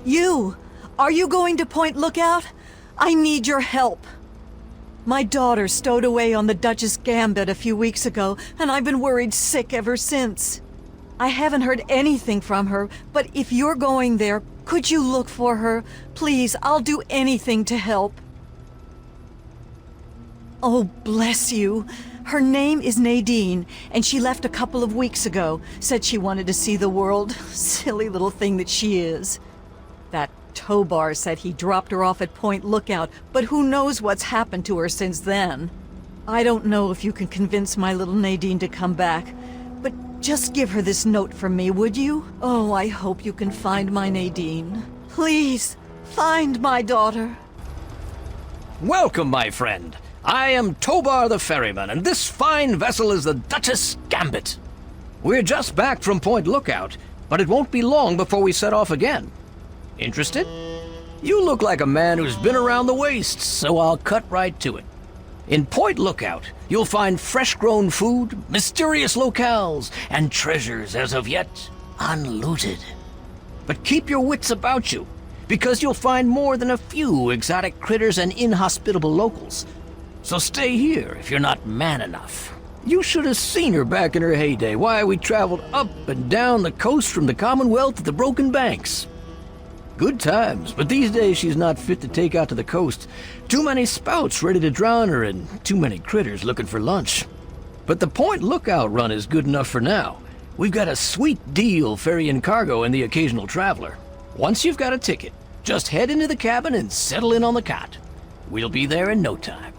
You! Are you going to Point Lookout? I need your help. My daughter stowed away on the Duchess Gambit a few weeks ago, and I've been worried sick ever since. I haven't heard anything from her, but if you're going there, could you look for her? Please, I'll do anything to help. Oh, bless you. Her name is Nadine, and she left a couple of weeks ago. Said she wanted to see the world. Silly little thing that she is. That Tobar said he dropped her off at Point Lookout, but who knows what's happened to her since then. I don't know if you can convince my little Nadine to come back, but just give her this note from me, would you? Oh, I hope you can find my Nadine. Please, find my daughter. Welcome, my friend. I am Tobar the ferryman, and this fine vessel is the Duchess Gambit. We're just back from Point Lookout, but it won't be long before we set off again. Interested? You look like a man who's been around the wastes, so I'll cut right to it. In Point Lookout, you'll find fresh-grown food, mysterious locales, and treasures as of yet unlooted. But keep your wits about you, because you'll find more than a few exotic critters and inhospitable locals. So stay here if you're not man enough. You should have seen her back in her heyday. Why, we traveled up and down the coast from the Commonwealth to the Broken Banks. Good times, but these days she's not fit to take out to the coast. Too many spouts ready to drown her and too many critters looking for lunch. But the Point Lookout run is good enough for now. We've got a sweet deal ferrying cargo and the occasional traveler. Once you've got a ticket, just head into the cabin and settle in on the cot. We'll be there in no time.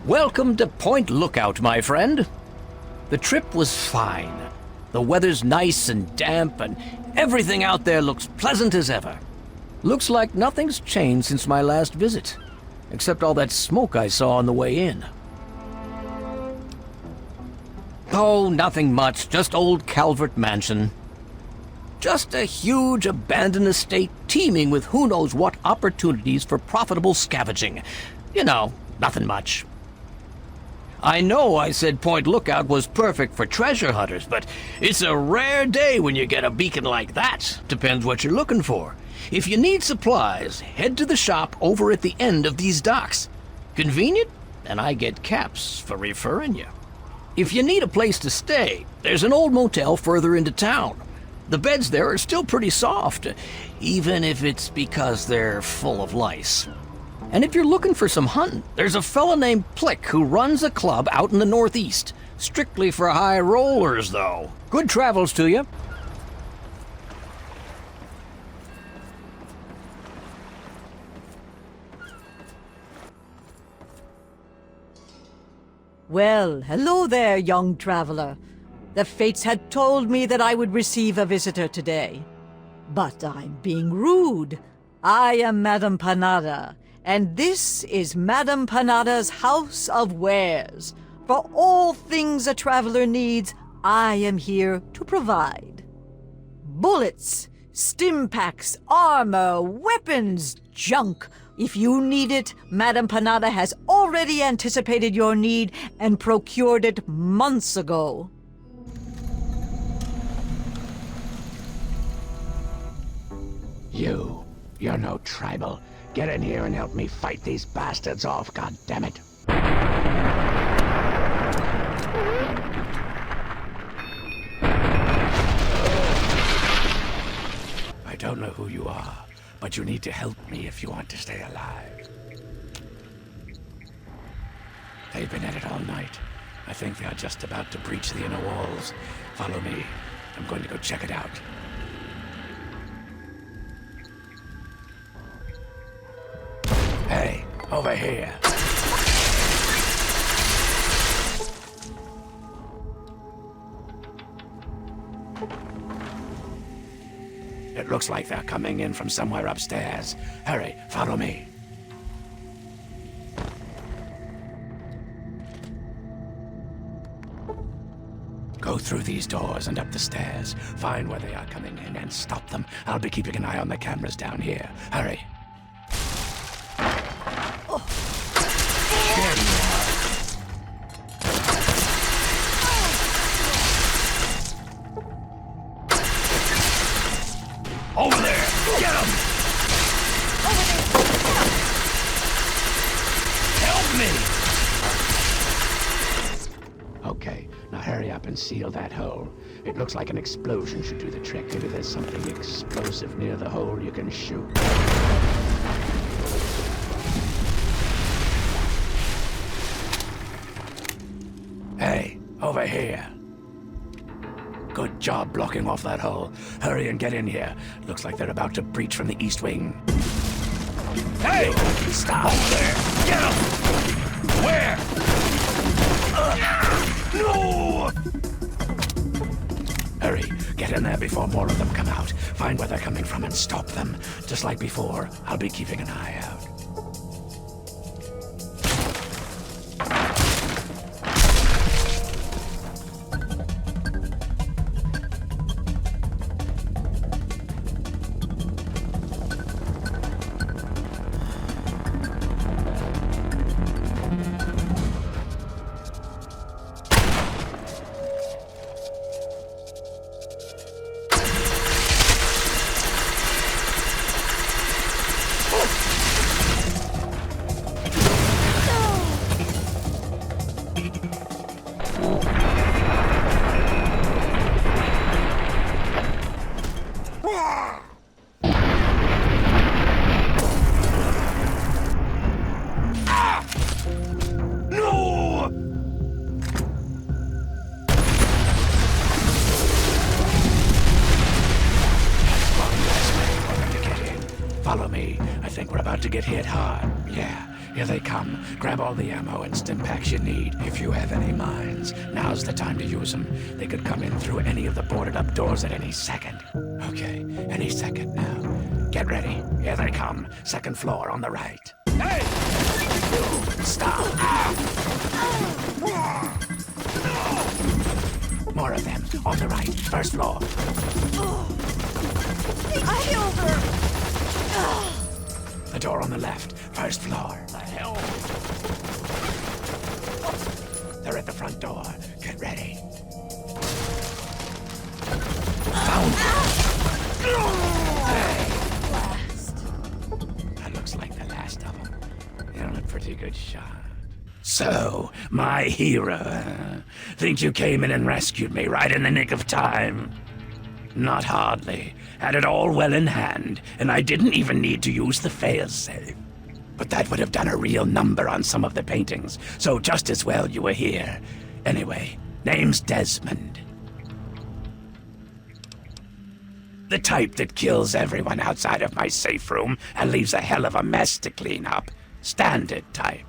Welcome to Point Lookout, my friend. The trip was fine. The weather's nice and damp, and everything out there looks pleasant as ever. Looks like nothing's changed since my last visit, except all that smoke I saw on the way in. Oh, nothing much, just old Calvert mansion. Just a huge abandoned estate teeming with who knows what opportunities for profitable scavenging. You know, nothing much. I know I said Point Lookout was perfect for treasure hunters, but it's a rare day when you get a beacon like that. Depends what you're looking for. If you need supplies, head to the shop over at the end of these docks. Convenient? And I get caps for referring you. If you need a place to stay, there's an old motel further into town. The beds there are still pretty soft, even if it's because they're full of lice. And if you're looking for some hunting, there's a fella named Plik who runs a club out in the northeast. Strictly for high rollers, though. Good travels to you. Well, hello there, young traveler. The fates had told me that I would receive a visitor today. But I'm being rude. I am Madame Panada, and this is Madame Panada's House of Wares. For all things a traveler needs, I am here to provide. Bullets, stim packs, armor, weapons, junk. If you need it, Madame Panada has already anticipated your need and procured it months ago. You're no tribal. Get in here and help me fight these bastards off, goddammit. I don't know who you are, but you need to help me if you want to stay alive. They've been at it all night. I think they are just about to breach the inner walls. Follow me. I'm going to go check it out. Hey, over here. It looks like they're coming in from somewhere upstairs. Hurry, follow me. Go through these doors and up the stairs. Find where they are coming in and stop them. I'll be keeping an eye on the cameras down here. Hurry. There you are. Over there! Get him! Over there! Help me! Okay, now hurry up and seal that hole. It looks like an explosion should do the trick. Maybe there's something explosive near the hole you can shoot. Hey, over here. Good job blocking off that hole. Hurry and get in here. Looks like they're about to breach from the east wing. Hey! Stop there! Get him! Where? No! Hurry, get in there before more of them come out. Find where they're coming from and stop them. Just like before, I'll be keeping an eye out. Follow me. I think we're about to get hit hard. Yeah, here they come. Grab all the ammo and stim packs you need. If you have any mines, now's the time to use them. They could come in through any of the boarded up doors at any second. Okay, any second now. Get ready. Here they come. Second floor on the right. Hey! Stop! More of them. On the right. First floor. The door on the left. First floor. The hell? They're at the front door. Get ready. Found them. Hey. That looks like the last of them. You're a pretty good shot. So, my hero. Think you came in and rescued me right in the nick of time? Not hardly. Had it all well in hand, and I didn't even need to use the failsafe. But that would have done a real number on some of the paintings, so just as well you were here. Anyway, name's Desmond. The type that kills everyone outside of my safe room and leaves a hell of a mess to clean up. Standard type.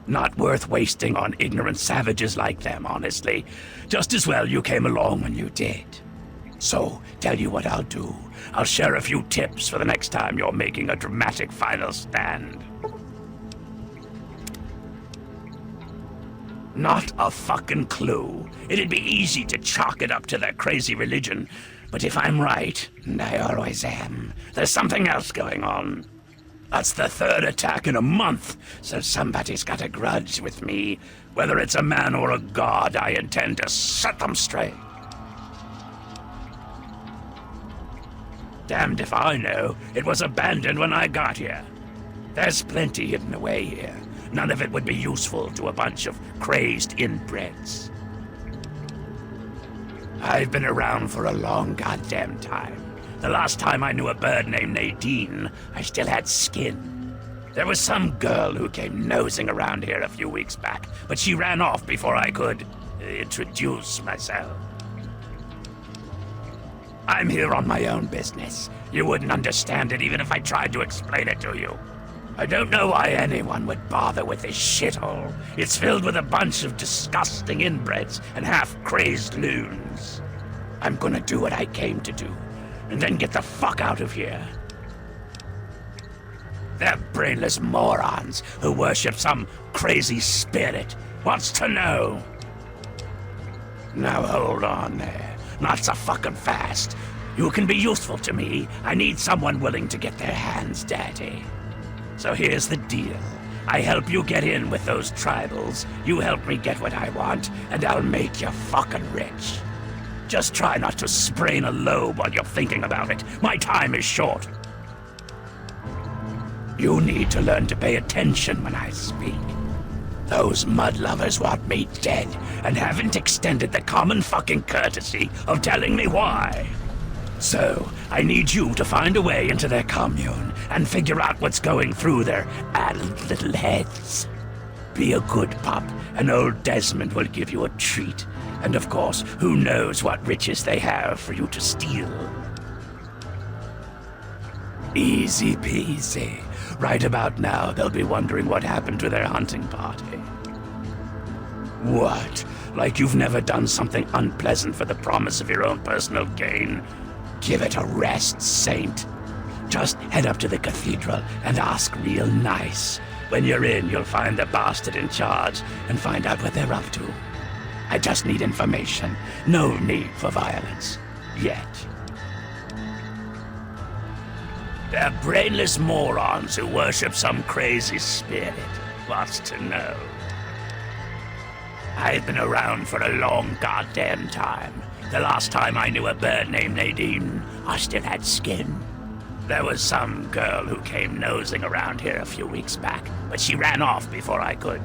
Not worth wasting on ignorant savages like them, honestly. Just as well you came along when you did. So, tell you what I'll do. I'll share a few tips for the next time you're making a dramatic final stand. Not a fucking clue. It'd be easy to chalk it up to their crazy religion. But if I'm right, and I always am, there's something else going on. That's the third attack in a month, so somebody's got a grudge with me. Whether it's a man or a god, I intend to set them straight. Damned if I know. It was abandoned when I got here. There's plenty hidden away here. None of it would be useful to a bunch of crazed inbreds. I've been around for a long goddamn time. The last time I knew a bird named Nadine, I still had skin. There was some girl who came nosing around here a few weeks back, but she ran off before I could introduce myself. I'm here on my own business. You wouldn't understand it even if I tried to explain it to you. I don't know why anyone would bother with this shithole. It's filled with a bunch of disgusting inbreds and half-crazed loons. I'm gonna do what I came to do, and then get the fuck out of here. They're brainless morons who worship some crazy spirit. Wants to know. Now hold on there. Not so fucking fast. You can be useful to me. I need someone willing to get their hands dirty. So here's the deal. I help you get in with those tribals. You help me get what I want, and I'll make you fucking rich. Just try not to sprain a lobe while you're thinking about it. My time is short. You need to learn to pay attention when I speak. Those mud lovers want me dead, and haven't extended the common fucking courtesy of telling me why. So, I need you to find a way into their commune, and figure out what's going through their addled little heads. Be a good pup, and old Desmond will give you a treat. And of course, who knows what riches they have for you to steal. Easy peasy. Right about now, they'll be wondering what happened to their hunting party. What? Like you've never done something unpleasant for the promise of your own personal gain? Give it a rest, Saint. Just head up to the cathedral and ask real nice. When you're in, you'll find the bastard in charge and find out what they're up to. I just need information. No need for violence. Yet. They're brainless morons who worship some crazy spirit. What's to know? I've been around for a long goddamn time. The last time I knew a bird named Nadine, I still had skin. There was some girl who came nosing around here a few weeks back, but she ran off before I could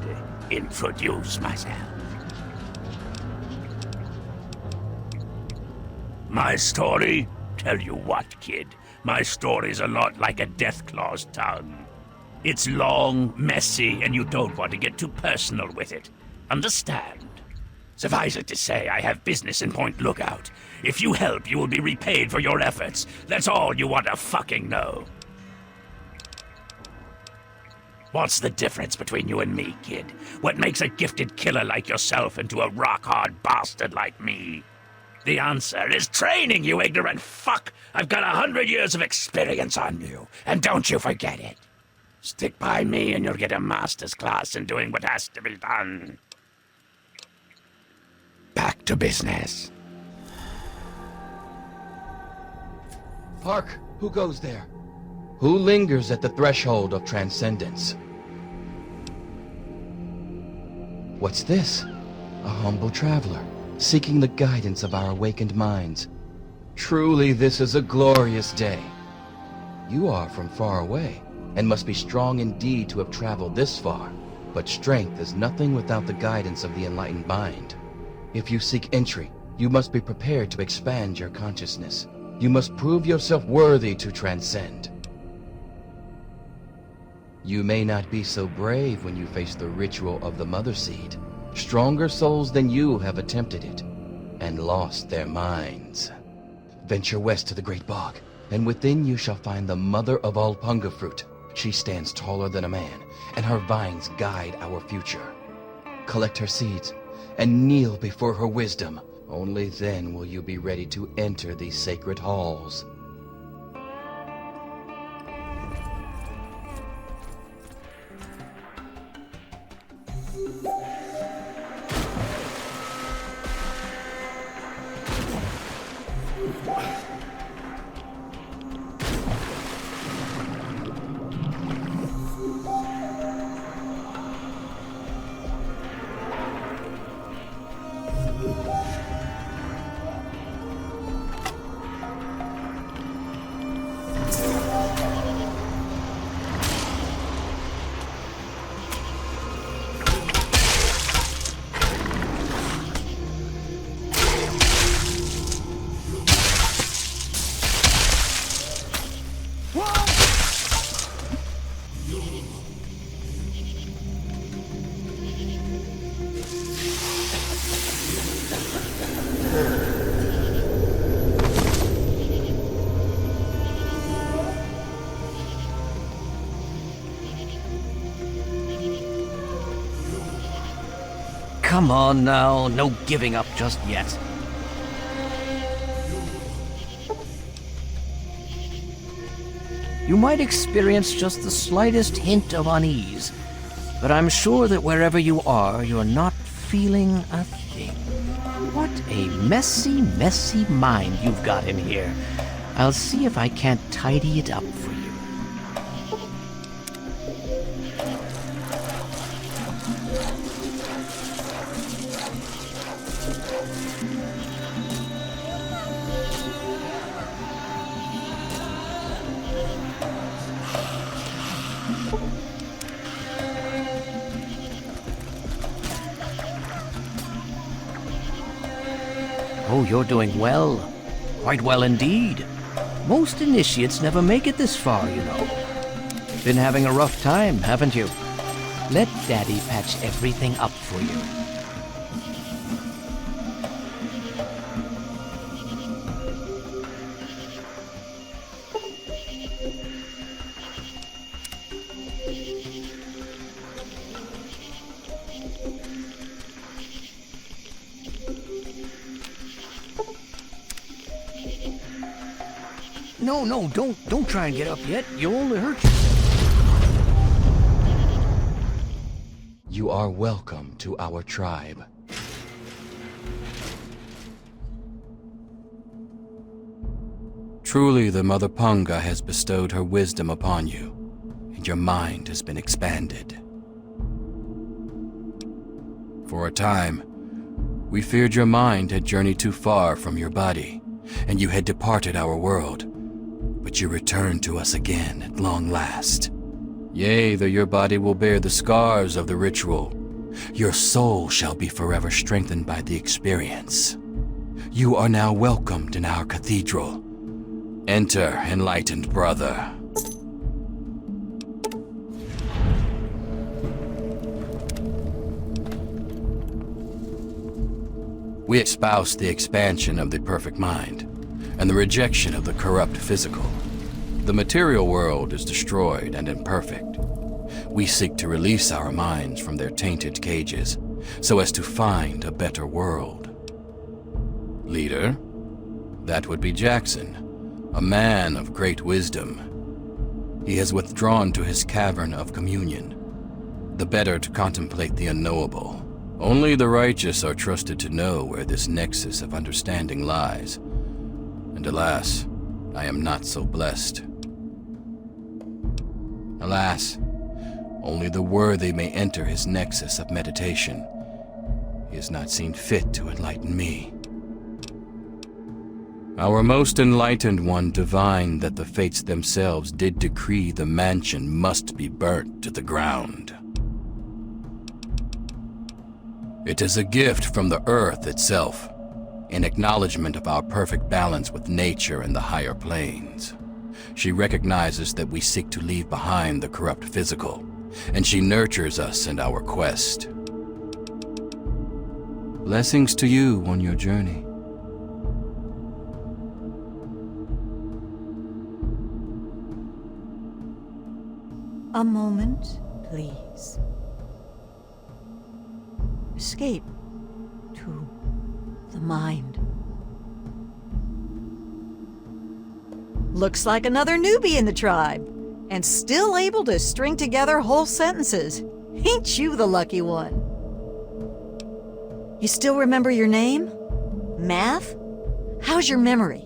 introduce myself. My story? Tell you what, kid. My story's a lot like a deathclaw's tongue. It's long, messy, and you don't want to get too personal with it. Understand? Suffice it to say, I have business in Point Lookout. If you help, you will be repaid for your efforts. That's all you want to fucking know. What's the difference between you and me, kid? What makes a gifted killer like yourself into a rock-hard bastard like me? The answer is training, you ignorant fuck! I've got 100 years of experience on you, and don't you forget it. Stick by me and you'll get a master's class in doing what has to be done. Back to business. Hark! Who goes there? Who lingers at the threshold of transcendence? What's this? A humble traveler, seeking the guidance of our awakened minds. Truly, this is a glorious day. You are from far away, and must be strong indeed to have traveled this far. But strength is nothing without the guidance of the enlightened mind. If you seek entry, you must be prepared to expand your consciousness. You must prove yourself worthy to transcend. You may not be so brave when you face the ritual of the Mother Seed. Stronger souls than you have attempted it, and lost their minds. Venture west to the Great Bog, and within you shall find the Mother of all Punga Fruit. She stands taller than a man, and her vines guide our future. Collect her seeds, and kneel before her wisdom. Only then will you be ready to enter these sacred halls. come on now, no giving up just yet. You might experience just the slightest hint of unease, but I'm sure that wherever you are, you're not feeling a thing. What a messy, messy mind you've got in here. I'll see if I can't tidy it up for you. Oh, you're doing well. Quite well indeed. Most initiates never make it this far, you know. Been having a rough time, haven't you? Let Daddy patch everything up for you. No, don't try and get up yet. You'll only hurt yourself. You are welcome to our tribe. Truly, the Mother Punga has bestowed her wisdom upon you, and your mind has been expanded. For a time, we feared your mind had journeyed too far from your body, and you had departed our world. But you return to us again at long last. Yea, though your body will bear the scars of the ritual, your soul shall be forever strengthened by the experience. You are now welcomed in our cathedral. Enter, enlightened brother. We espouse the expansion of the perfect mind, and the rejection of the corrupt physical. The material world is destroyed and imperfect. We seek to release our minds from their tainted cages, so as to find a better world. Leader, that would be Jackson, a man of great wisdom. He has withdrawn to his cavern of communion, the better to contemplate the unknowable. Only the righteous are trusted to know where this nexus of understanding lies. And alas, I am not so blessed. Alas, only the worthy may enter his nexus of meditation. He has not seen fit to enlighten me. Our most enlightened one divined that the fates themselves did decree the mansion must be burnt to the ground. It is a gift from the earth itself, in acknowledgement of our perfect balance with nature and the higher planes. She recognizes that we seek to leave behind the corrupt physical, and she nurtures us in our quest. Blessings to you on your journey. A moment, please. Escape to the mind. Looks like another newbie in the tribe, and still able to string together whole sentences. Ain't you the lucky one? You still remember your name? Math? How's your memory?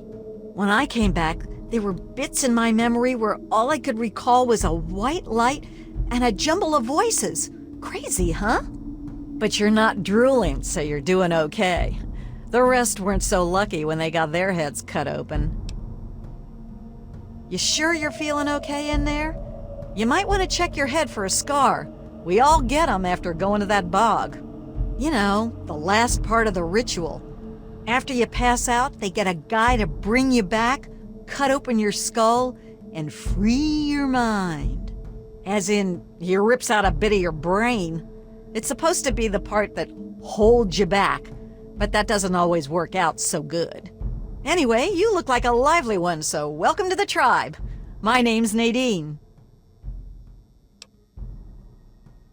When I came back, there were bits in my memory where all I could recall was a white light and a jumble of voices. Crazy, huh? But you're not drooling, so you're doing okay. The rest weren't so lucky when they got their heads cut open. You sure you're feeling okay in there? You might want to check your head for a scar. We all get them after going to that bog. You know, the last part of the ritual. After you pass out, they get a guy to bring you back, cut open your skull, and free your mind. As in, he rips out a bit of your brain. It's supposed to be the part that holds you back, but that doesn't always work out so good. Anyway, you look like a lively one, so welcome to the tribe. My name's Nadine.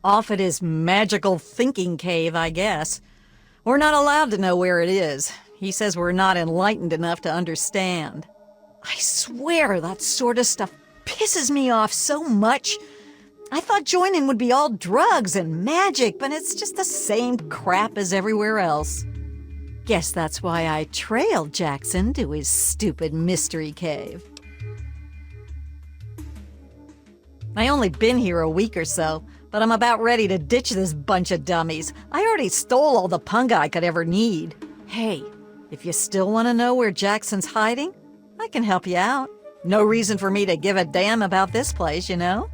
Off at his magical thinking cave, I guess. We're not allowed to know where it is. He says we're not enlightened enough to understand. I swear that sort of stuff pisses me off so much. I thought joining would be all drugs and magic, but it's just the same crap as everywhere else. Guess that's why I trailed Jackson to his stupid mystery cave. I only been here a week or so, but I'm about ready to ditch this bunch of dummies. I already stole all the punga I could ever need. Hey, if you still want to know where Jackson's hiding, I can help you out. No reason for me to give a damn about this place, you know?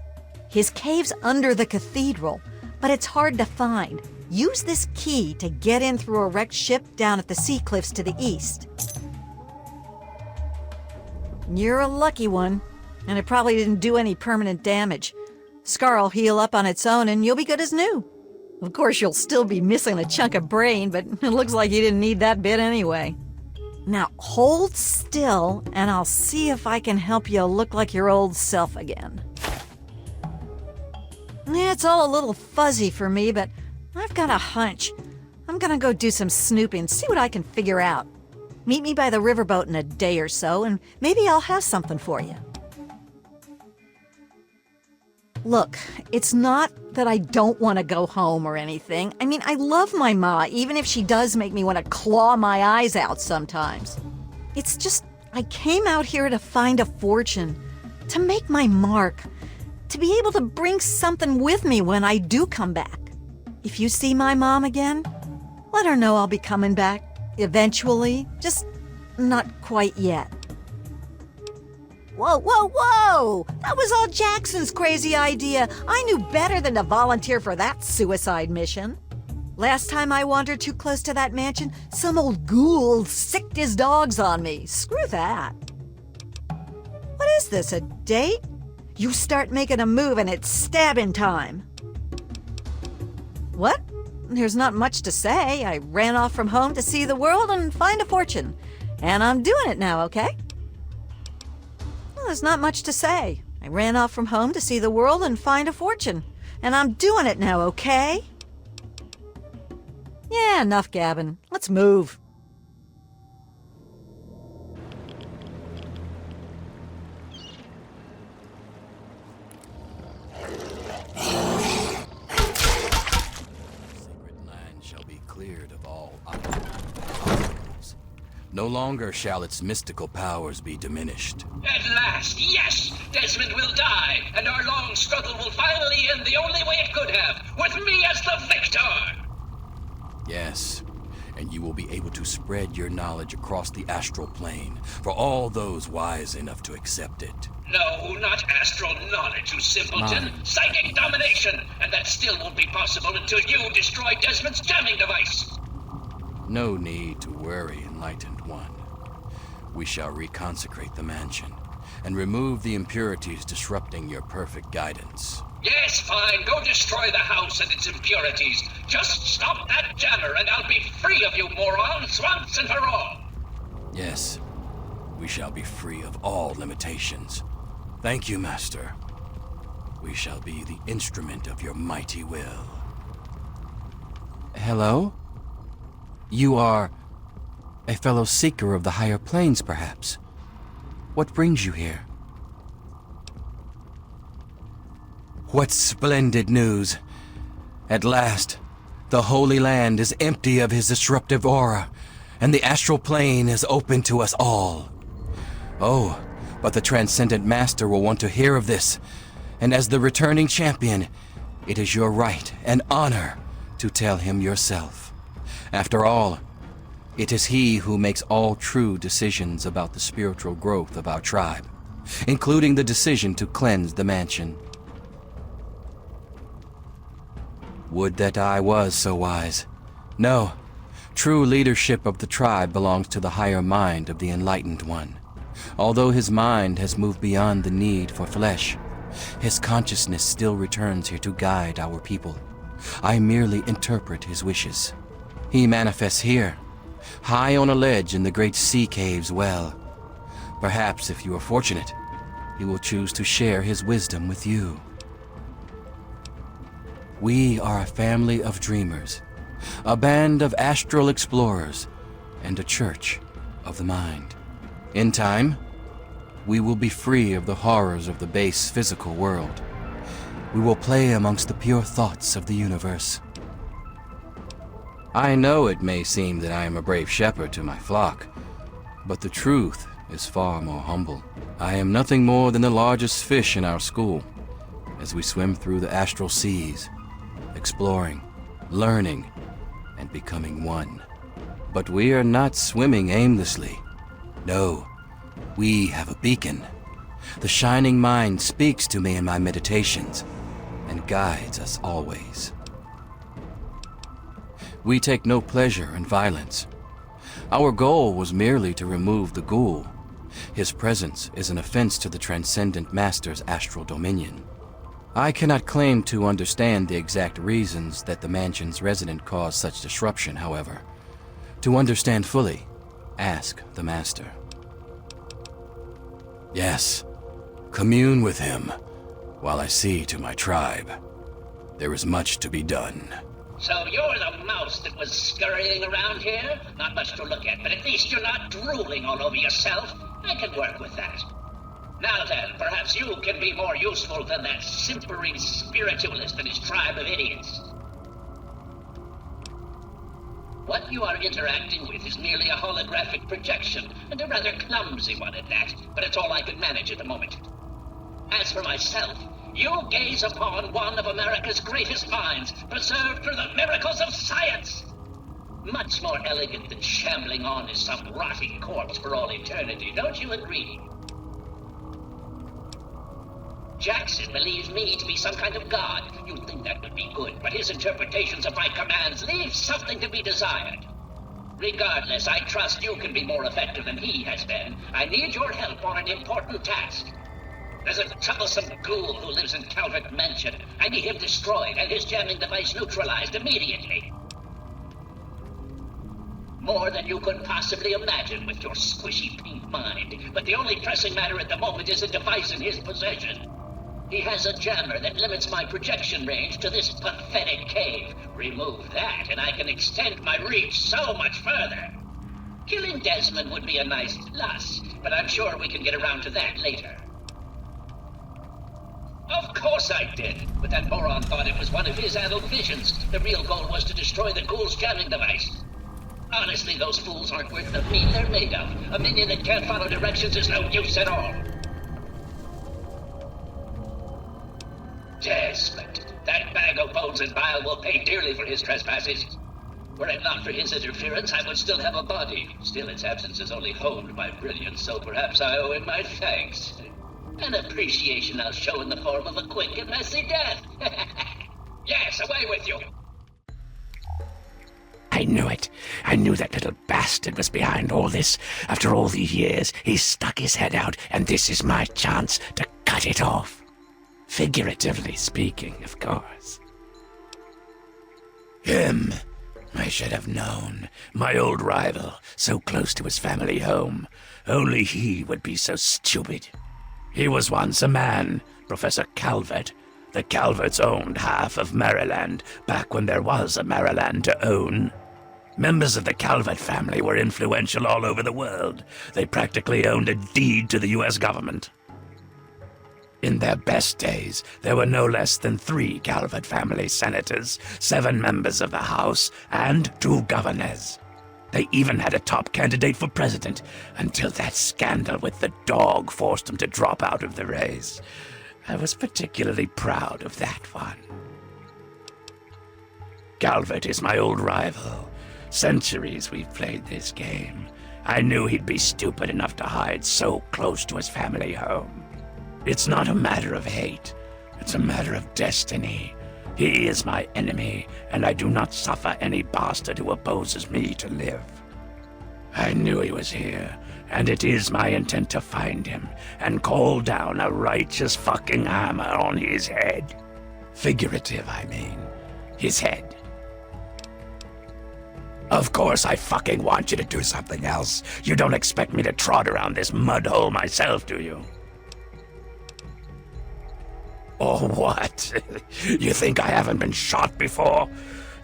His cave's under the cathedral, but it's hard to find. Use this key to get in through a wrecked ship down at the sea cliffs to the east. You're a lucky one, and it probably didn't do any permanent damage. Scar'll heal up on its own and you'll be good as new. Of course, you'll still be missing a chunk of brain, but it looks like you didn't need that bit anyway. Now, hold still, and I'll see if I can help you look like your old self again. It's all a little fuzzy for me, but I've got a hunch. I'm gonna go do some snooping, see what I can figure out. Meet me by the riverboat in a day or so, and maybe I'll have something for you. Look, it's not that I don't want to go home or anything. I mean, I love my ma, even if she does make me want to claw my eyes out sometimes. It's just, I came out here to find a fortune, to make my mark, to be able to bring something with me when I do come back. If you see my mom again, let her know I'll be coming back, eventually, just not quite yet. Whoa, whoa, whoa! That was all Jackson's crazy idea. I knew better than to volunteer for that suicide mission. Last time I wandered too close to that mansion, some old ghoul sicked his dogs on me. Screw that. What is this, a date? You start making a move and it's stabbing time. What? There's not much to say. I ran off from home to see the world and find a fortune. And I'm doing it now, okay? There's not much to say. I ran off from home to see the world and find a fortune. And I'm doing it now, okay? Yeah, enough gabbing. Let's move. Sacred land shall be cleared of all obstacles. No longer shall its mystical powers be diminished. At last, yes! Desmond will die, and our long struggle will finally end the only way it could have, with me as the victor! Yes, and you will be able to spread your knowledge across the astral plane for all those wise enough to accept it. No, not astral knowledge, you simpleton. Psychic domination! And that still won't be possible until you destroy Desmond's jamming device! No need to worry, Enlightened One. We shall reconsecrate the mansion and remove the impurities disrupting your perfect guidance. Yes, fine. Go destroy the house and its impurities. Just stop that jammer and I'll be free of you morons once and for all. Yes, we shall be free of all limitations. Thank you, Master. We shall be the instrument of your mighty will. Hello? You are a fellow seeker of the higher planes, perhaps? What brings you here? What splendid news! At last, the Holy Land is empty of his disruptive aura, and the astral plane is open to us all. Oh, but the Transcendent Master will want to hear of this, and as the returning champion, it is your right and honor to tell him yourself. After all, it is he who makes all true decisions about the spiritual growth of our tribe, including the decision to cleanse the mansion. Would that I was so wise. No, true leadership of the tribe belongs to the higher mind of the Enlightened One. Although his mind has moved beyond the need for flesh, his consciousness still returns here to guide our people. I merely interpret his wishes. He manifests here, high on a ledge in the great sea cave's well. Perhaps, if you are fortunate, he will choose to share his wisdom with you. We are a family of dreamers, a band of astral explorers, and a church of the mind. In time, we will be free of the horrors of the base physical world. We will play amongst the pure thoughts of the universe. I know it may seem that I am a brave shepherd to my flock, but the truth is far more humble. I am nothing more than the largest fish in our school, as we swim through the astral seas, exploring, learning, and becoming one. But we are not swimming aimlessly. No, we have a beacon. The shining mind speaks to me in my meditations and guides us always. We take no pleasure in violence. Our goal was merely to remove the ghoul. His presence is an offense to the Transcendent Master's astral dominion. I cannot claim to understand the exact reasons that the mansion's resident caused such disruption, however. To understand fully, ask the Master. Yes, commune with him, while I see to my tribe. There is much to be done. So you're the mouse that was scurrying around here? Not much to look at, but at least you're not drooling all over yourself. I can work with that. Now then, perhaps you can be more useful than that simpering spiritualist and his tribe of idiots. What you are interacting with is merely a holographic projection, and a rather clumsy one at that, but it's all I can manage at the moment. As for myself, you gaze upon one of America's greatest minds, preserved through the miracles of science. Much more elegant than shambling on as some rotting corpse for all eternity, don't you agree? Jackson believes me to be some kind of god. You'd think that would be good, but his interpretations of my commands leave something to be desired. Regardless, I trust you can be more effective than he has been. I need your help on an important task. There's a troublesome ghoul who lives in Calvert Mansion. I need him destroyed and his jamming device neutralized immediately. More than you could possibly imagine with your squishy pink mind. But the only pressing matter at the moment is a device in his possession. He has a jammer that limits my projection range to this pathetic cave. Remove that, and I can extend my reach so much further. Killing Desmond would be a nice plus, but I'm sure we can get around to that later. Of course I did, but that moron thought it was one of his adult visions. The real goal was to destroy the ghoul's jamming device. Honestly, those fools aren't worth the meat they're made of. A minion that can't follow directions is no use at all. Desmond, that bag of bones and bile will pay dearly for his trespasses. Were it not for his interference, I would still have a body. Still, its absence has only honed my brilliance, so perhaps I owe him my thanks. An appreciation I'll show in the form of a quick and messy death. Yes, away with you! I knew it. I knew that little bastard was behind all this. After all these years, he's stuck his head out, and this is my chance to cut it off. Figuratively speaking, of course. Him, I should have known. My old rival, so close to his family home. Only he would be so stupid. He was once a man, Professor Calvert. The Calverts owned half of Maryland, back when there was a Maryland to own. Members of the Calvert family were influential all over the world. They practically owned a deed to the U.S. government. In their best days, there were no less than 3 Calvert family senators, 7 members of the House, and 2 governors. They even had a top candidate for president, until that scandal with the dog forced them to drop out of the race. I was particularly proud of that one. Calvert is my old rival. Centuries we've played this game. I knew he'd be stupid enough to hide so close to his family home. It's not a matter of hate. It's a matter of destiny. He is my enemy, and I do not suffer any bastard who opposes me to live. I knew he was here, and it is my intent to find him and call down a righteous fucking hammer on his head. Figurative, I mean. His head. Of course I fucking want you to do something else. You don't expect me to trot around this mud hole myself, do you? Or what? You think I haven't been shot before?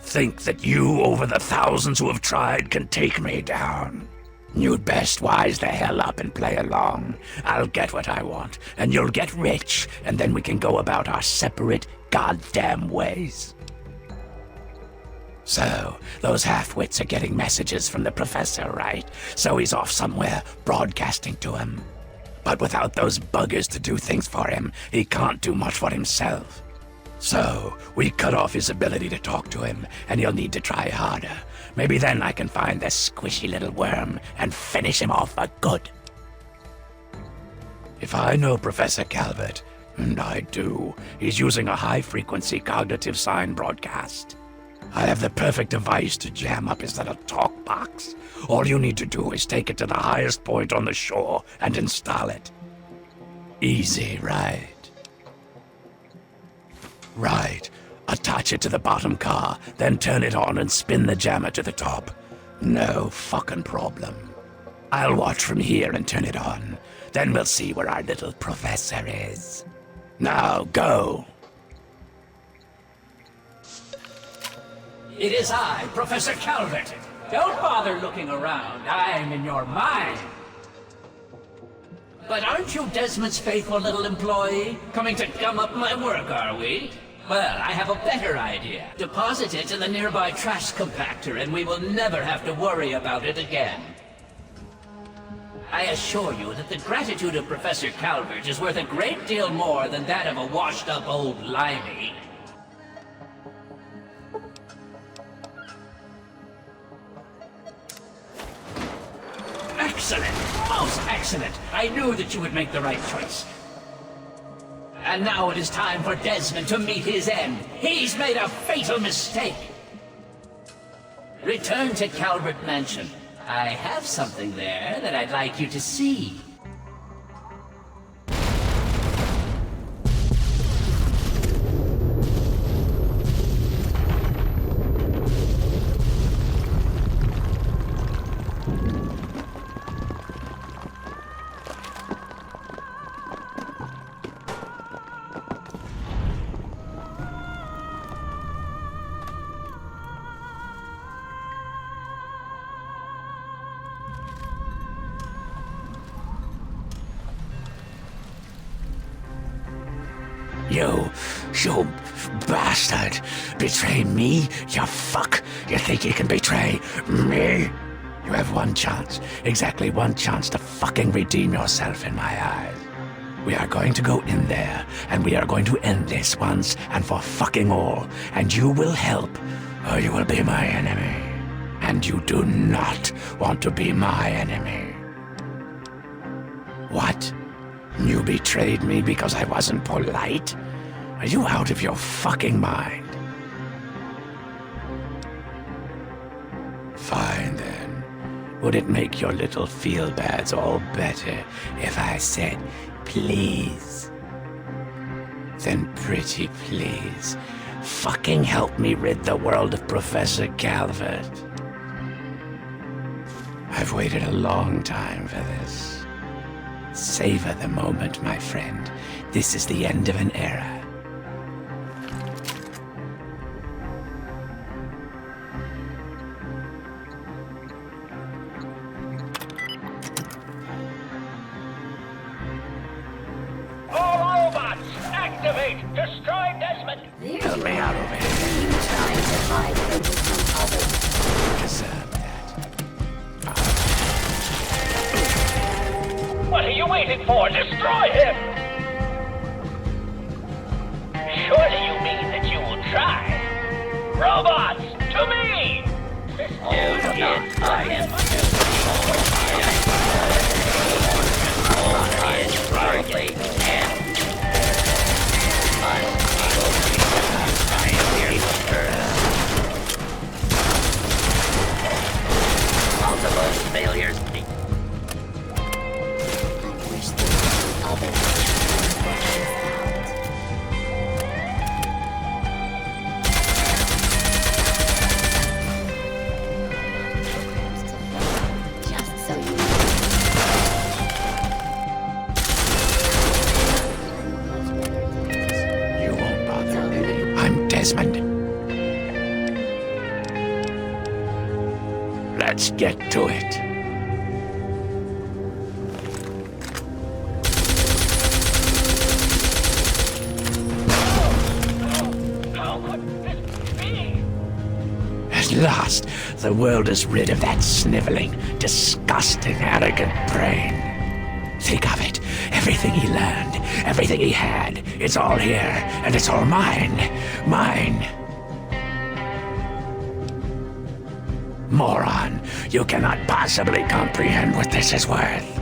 think that you, over the thousands who have tried, can take me down. You'd best wise the hell up and play along. I'll get what I want, and you'll get rich, and then we can go about our separate goddamn ways. So, those half-wits are getting messages from the professor, right? So he's off somewhere, broadcasting to him. But without those buggers to do things for him, he can't do much for himself. So, we cut off his ability to talk to him, and he'll need to try harder. Maybe then I can find this squishy little worm and finish him off for good. If I know Professor Calvert, and I do, he's using a high-frequency cognitive sign broadcast. I have the perfect device to jam up his little talk box. All you need to do is take it to the highest point on the shore and install it. Easy, right? Right. Attach it to the bottom car, then turn it on and spin the jammer to the top. No fucking problem. I'll watch from here and turn it on. Then we'll see where our little professor is. Now, go! It is I, Professor Calvert. Don't bother looking around. I'm in your mind. But aren't you Desmond's faithful little employee? Coming to gum up my work, are we? Well, I have a better idea. Deposit it in the nearby trash compactor and we will never have to worry about it again. I assure you that the gratitude of Professor Calvert is worth a great deal more than that of a washed-up old limey. Excellent! Most excellent! I knew that you would make the right choice. And now it is time for Desmond to meet his end. He's made a fatal mistake. Return to Calvert Mansion. I have something there that I'd like you to see. You bastard! Betray me, you fuck! You think you can betray me? You have one chance, exactly one chance to fucking redeem yourself in my eyes. We are going to go in there, and we are going to end this once and for fucking all, and you will help, or you will be my enemy. And you do not want to be my enemy. What? You betrayed me because I wasn't polite? Are you out of your fucking mind? Fine then. Would it make your little feel-bads all better if I said, please? Then pretty please, fucking help me rid the world of Professor Calvert. I've waited a long time for this. Savor the moment, my friend. This is the end of an era. Destroy Desmond! Help me out over here. You trying to find him from others. Deserve that. What are you waiting for? Destroy him! Surely you mean that you will try. Robots, to me! I am multiple failures. I wish there were others to work this out. Just so you You won't bother me. I'm Desmond. Let's get to it. At last, the world is rid of that sniveling, disgusting, arrogant brain. Think of it. Everything he learned, everything he had, it's all here, and it's all mine. Mine. Moron, you cannot possibly comprehend what this is worth.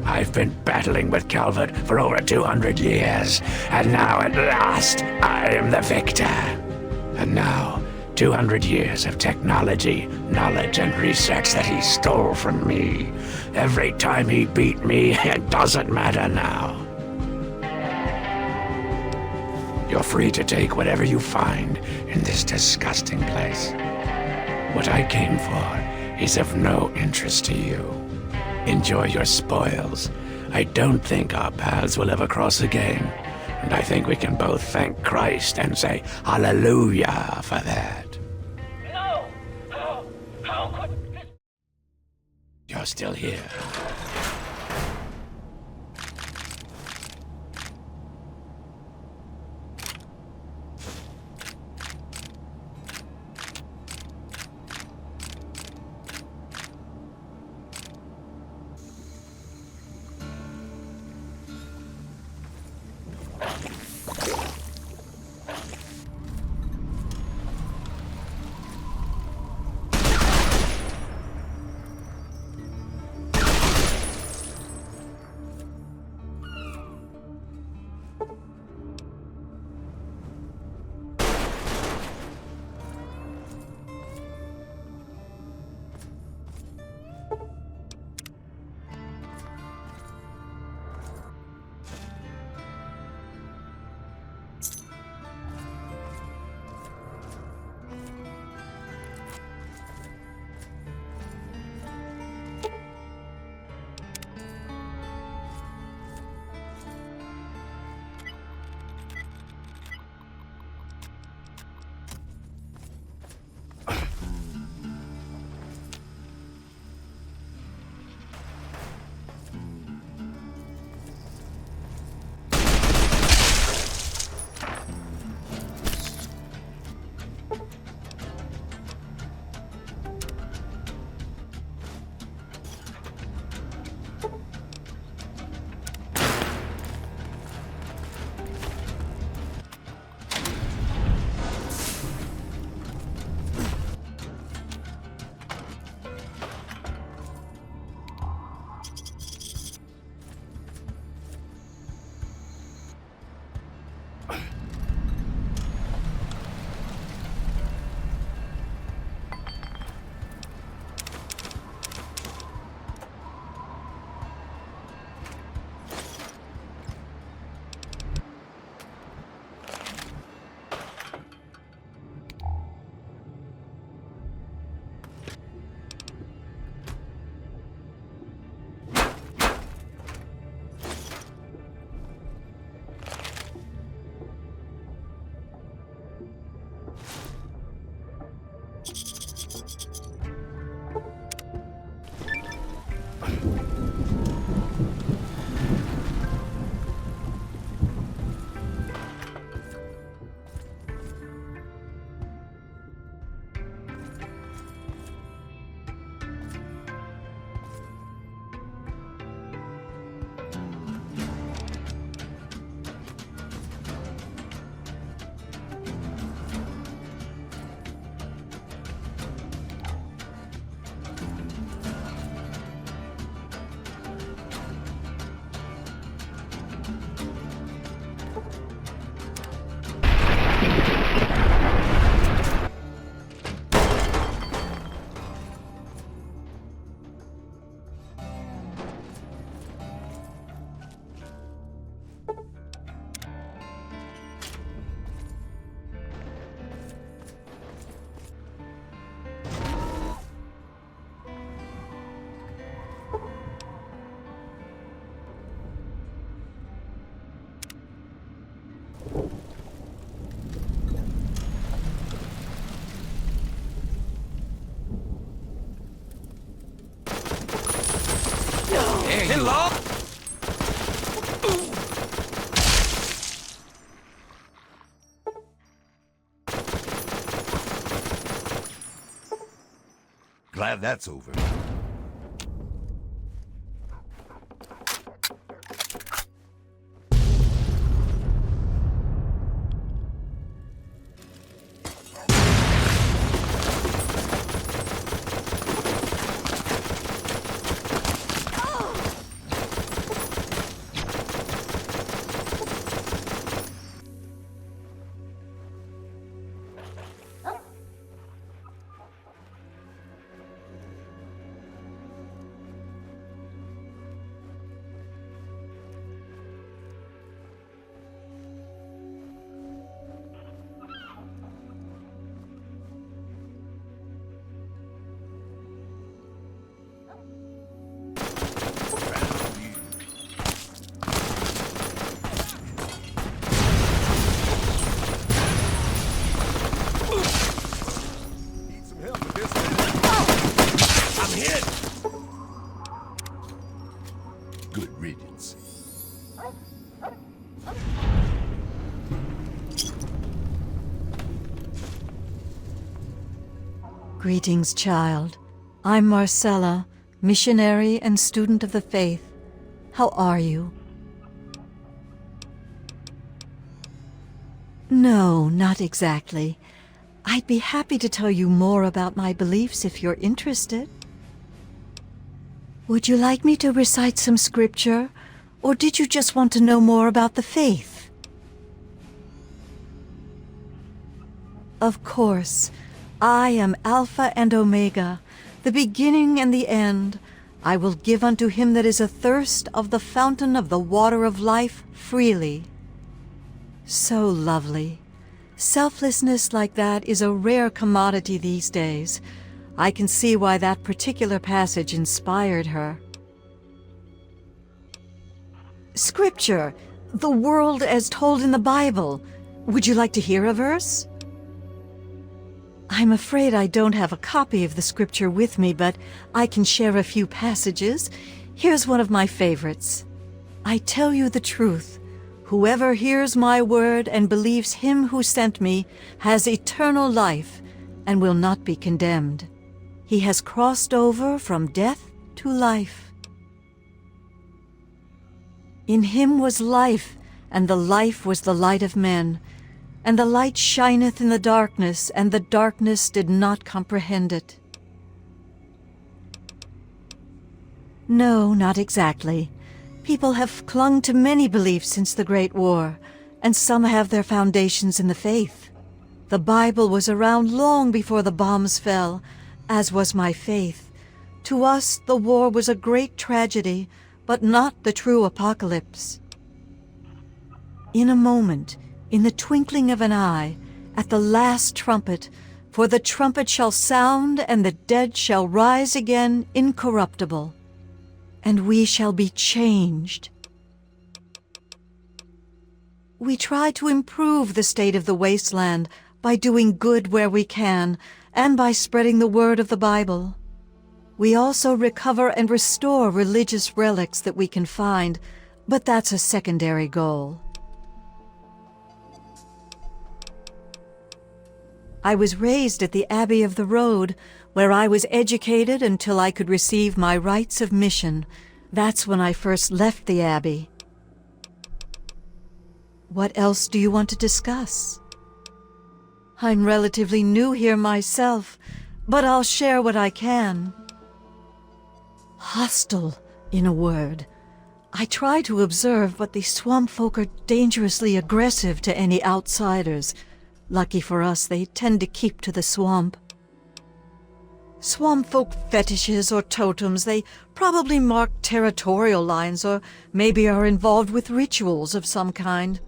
I've been battling with Calvert for over 200 years, and now at last, I am the victor. And now, 200 years of technology, knowledge, and research that he stole from me. Every time he beat me, it doesn't matter now. You're free to take whatever you find in this disgusting place. What I came for is of no interest to you. Enjoy your spoils. I don't think our paths will ever cross again, and I think we can both thank Christ and say hallelujah for that. No! How could this... You're still here. glad that's over. Good riddance. Greetings, child. I'm Marcella, missionary and student of the faith. How are you? No, not exactly. I'd be happy to tell you more about my beliefs if you're interested. Would you like me to recite some scripture, or did you just want to know more about the faith? Of course. I am Alpha and Omega, the beginning and the end. I will give unto him that is athirst of the fountain of the water of life freely. So lovely. Selflessness like that is a rare commodity these days. I can see why that particular passage inspired her. Scripture, the world as told in the Bible. Would you like to hear a verse? I'm afraid I don't have a copy of the scripture with me, but I can share a few passages. Here's one of my favorites. I tell you the truth. Whoever hears my word and believes him who sent me has eternal life and will not be condemned. He has crossed over from death to life. In him was life, and the life was the light of men. And the light shineth in the darkness, and the darkness did not comprehend it. No, not exactly. People have clung to many beliefs since the Great War, and some have their foundations in the faith. The Bible was around long before the bombs fell, as was my faith. To us, the war was a great tragedy, but not the true apocalypse. In a moment, in the twinkling of an eye, at the last trumpet, for the trumpet shall sound, and the dead shall rise again incorruptible, and we shall be changed. We try to improve the state of the wasteland by doing good where we can, and by spreading the word of the Bible. We also recover and restore religious relics that we can find, but that's a secondary goal. I was raised at the Abbey of the Road, where I was educated until I could receive my rites of mission. That's when I first left the Abbey. What else do you want to discuss? I'm relatively new here myself, but I'll share what I can. Hostile, in a word. I try to observe, but the swamp folk are dangerously aggressive to any outsiders. Lucky for us, they tend to keep to the swamp. Swamp folk fetishes or totems, they probably mark territorial lines or maybe are involved with rituals of some kind.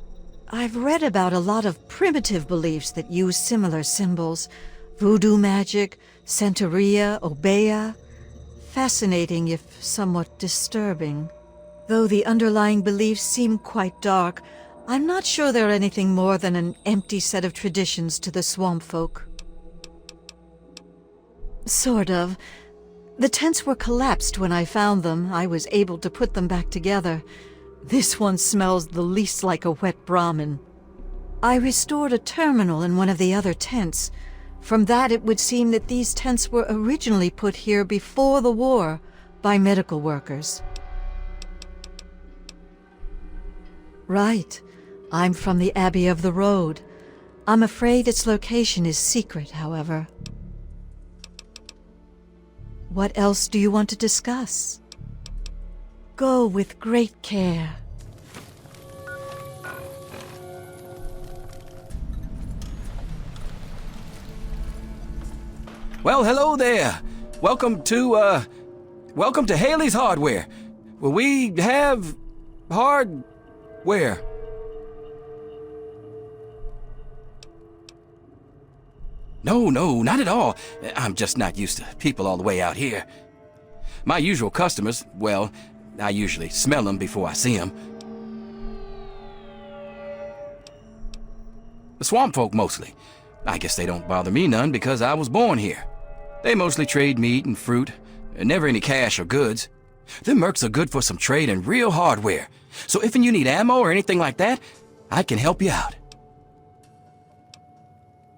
I've read about a lot of primitive beliefs that use similar symbols. Voodoo magic, Santeria, Obeah. Fascinating if somewhat disturbing. Though the underlying beliefs seem quite dark, I'm not sure they're anything more than an empty set of traditions to the swamp folk. Sort of. The tents were collapsed when I found them. I was able to put them back together. This one smells the least like a wet Brahmin. I restored a terminal in one of the other tents. From that, it would seem that these tents were originally put here before the war by medical workers. Right. I'm from the Abbey of the Road. I'm afraid its location is secret, however. What else do you want to discuss? Go with great care. Well, hello there. Welcome to Haley's Hardware. Well, we have hardware. No, not at all. I'm just not used to people all the way out here. My usual customers, well, I usually smell them before I see them. The swamp folk mostly. I guess they don't bother me none because I was born here. They mostly trade meat and fruit, never any cash or goods. Them mercs are good for some trade and real hardware. So if you need ammo or anything like that, I can help you out.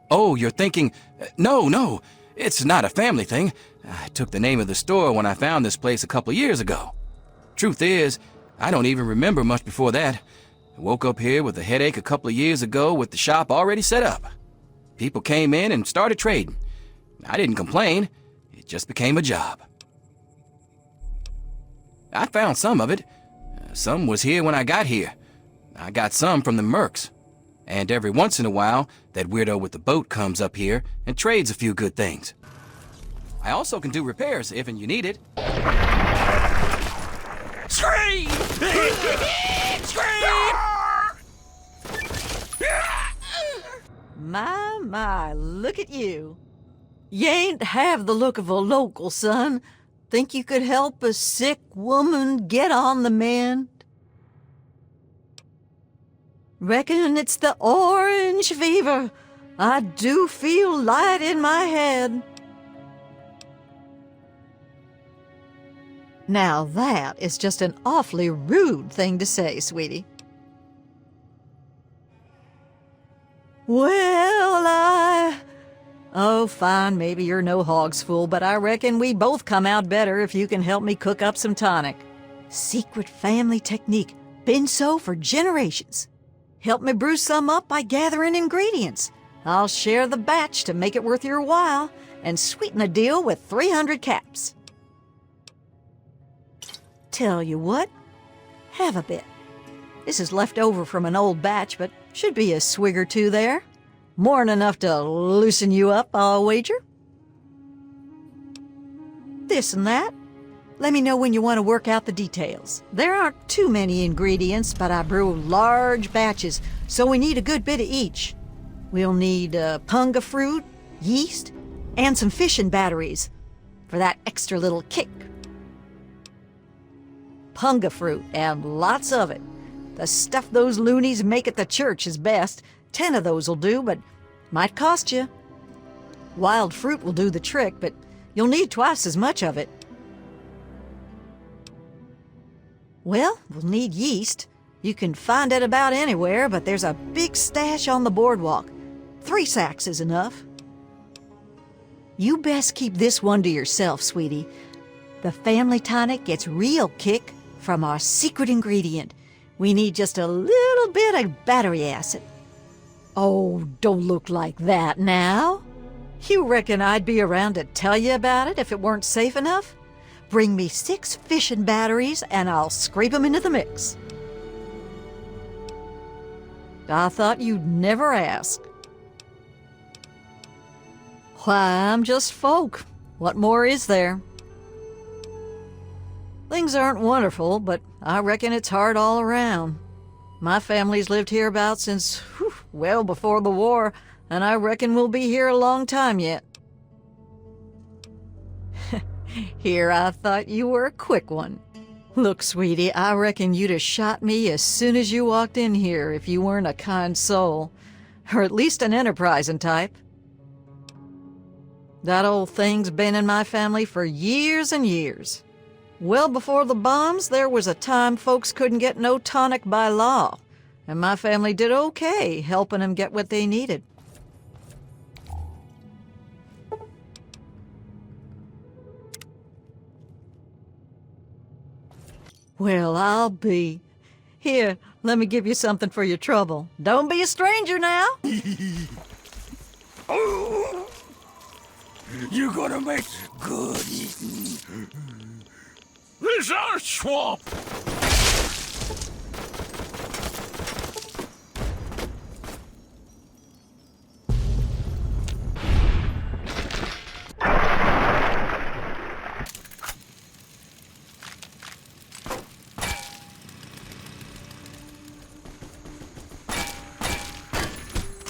Oh, you're thinking, no, it's not a family thing. I took the name of the store when I found this place a couple years ago. Truth is, I don't even remember much before that. I woke up here with a headache a couple of years ago with the shop already set up. People came in and started trading. I didn't complain. It just became a job. I found some of it. Some was here when I got here. I got some from the mercs. And every once in a while, that weirdo with the boat comes up here and trades a few good things. I also can do repairs if you need it. Scream! Scream! My, look at you. You ain't have the look of a local, son. Think you could help a sick woman get on the mend? Reckon it's the orange fever. I do feel light in my head. Now that is just an awfully rude thing to say, sweetie. Well, Oh, fine, maybe you're no hog's fool, but I reckon we both come out better if you can help me cook up some tonic. Secret family technique, been so for generations. Help me brew some up by gathering ingredients. I'll share the batch to make it worth your while, and sweeten the deal with 300 caps. Tell you what, have a bit. This is left over from an old batch, but should be a swig or two there. More'n enough to loosen you up, I'll wager. This and that. Let me know when you want to work out the details. There aren't too many ingredients, but I brew large batches, so we need a good bit of each. We'll need punga fruit, yeast, and some fishing batteries for that extra little kick. Punga fruit, and lots of it. The stuff those loonies make at the church is best. 10 of those will do, but might cost you. Wild fruit will do the trick, but you'll need twice as much of it. Well, we'll need yeast. You can find it about anywhere, but there's a big stash on the boardwalk. 3 sacks is enough. You best keep this one to yourself, sweetie. The family tonic gets real kick from our secret ingredient. We need just a little bit of battery acid. Oh, don't look like that now. You reckon I'd be around to tell you about it if it weren't safe enough? Bring me 6 fishing batteries and I'll scrape them into the mix. I thought you'd never ask. Why, I'm just folk. What more is there? Things aren't wonderful, but I reckon it's hard all around. My family's lived hereabouts since, well before the war, and I reckon we'll be here a long time yet. Here, I thought you were a quick one. Look, sweetie, I reckon you'd have shot me as soon as you walked in here if you weren't a kind soul, or at least an enterprising type. That old thing's been in my family for years and years. Well before the bombs, there was a time folks couldn't get no tonic by law, and my family did okay helping them get what they needed. Well, I'll be. Here, let me give you something for your trouble. Don't be a stranger now. Oh, you're gonna make good eating. This our swamp.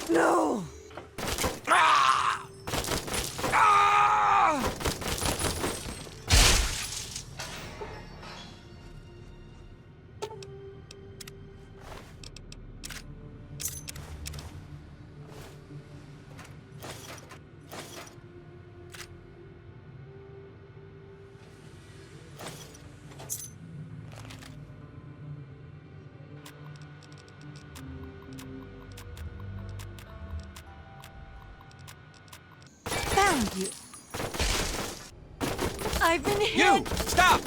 No! Ah! Ah! Found you. I've been hit. You! Stop!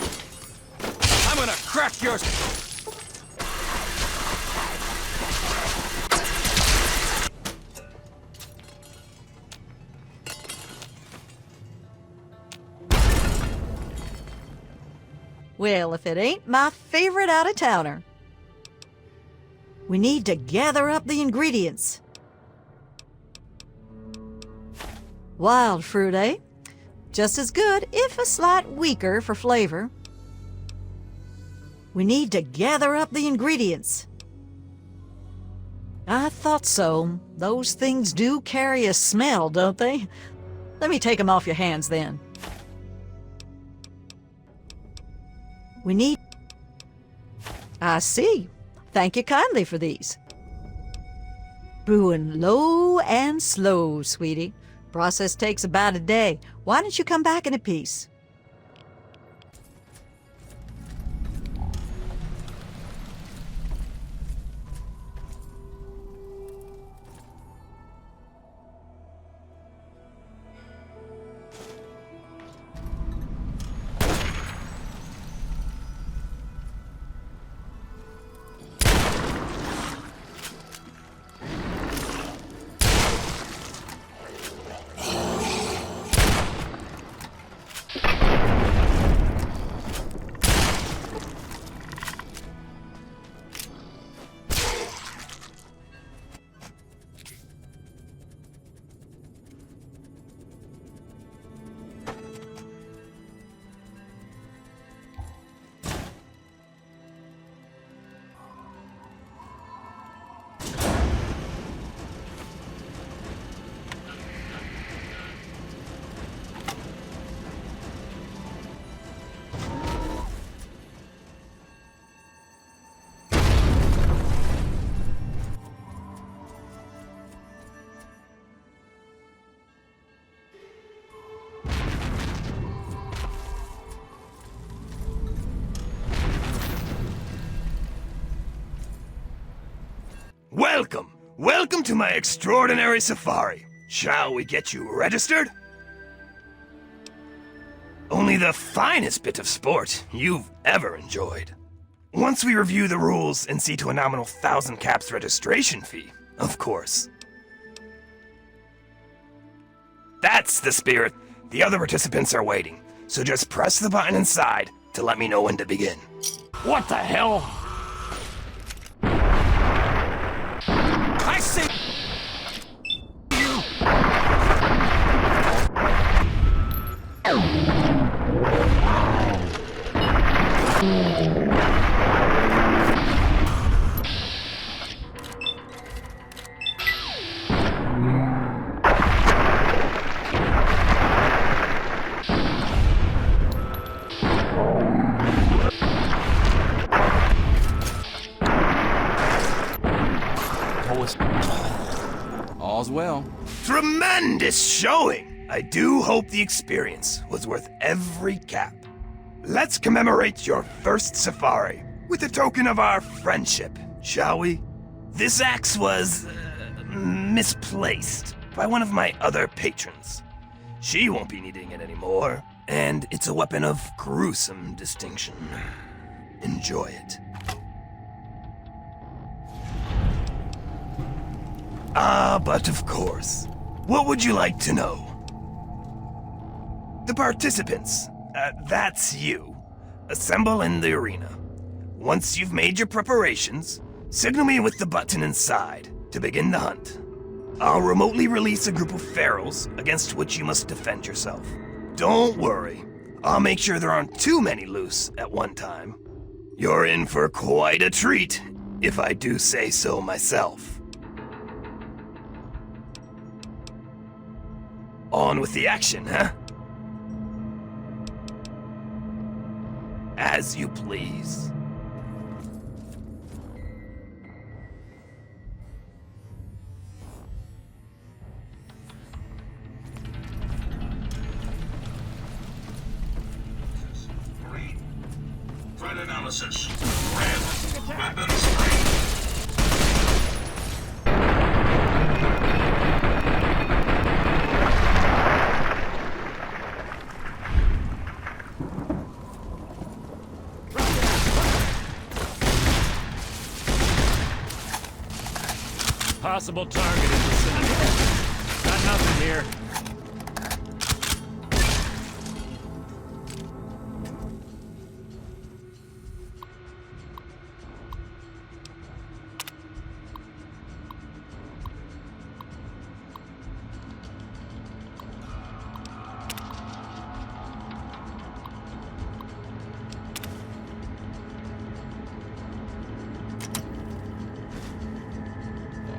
I'm gonna crack your... Well, if it ain't my favorite out-of-towner. We need to gather up the ingredients. Wild fruit, eh? Just as good, if a slight weaker for flavor. We need to gather up the ingredients. I thought so. Those things do carry a smell, don't they? Let me take them off your hands then. We need... I see. Thank you kindly for these. Brewing low and slow, sweetie. Process takes about a day. Why don't you come back in a piece? Welcome! Welcome to my extraordinary safari. Shall we get you registered? Only the finest bit of sport you've ever enjoyed. Once we review the rules and see to a nominal 1,000 caps registration fee, of course. That's the spirit. The other participants are waiting, so just press the button inside to let me know when to begin. What the hell? I say All's well. tremendous showing! I do hope the experience was worth every cap. Let's commemorate your first safari with a token of our friendship, shall we? This axe was misplaced by one of my other patrons. She won't be needing it anymore, and it's a weapon of gruesome distinction. Enjoy it. But of course. What would you like to know? The participants. That's you. Assemble in the arena. Once you've made your preparations, signal me with the button inside to begin the hunt. I'll remotely release a group of ferals against which you must defend yourself. Don't worry. I'll make sure there aren't too many loose at one time. You're in for quite a treat, if I do say so myself. On with the action, huh? As you please. Threat analysis. Red. Weapons free. Possible target in vicinity. Got nothing here.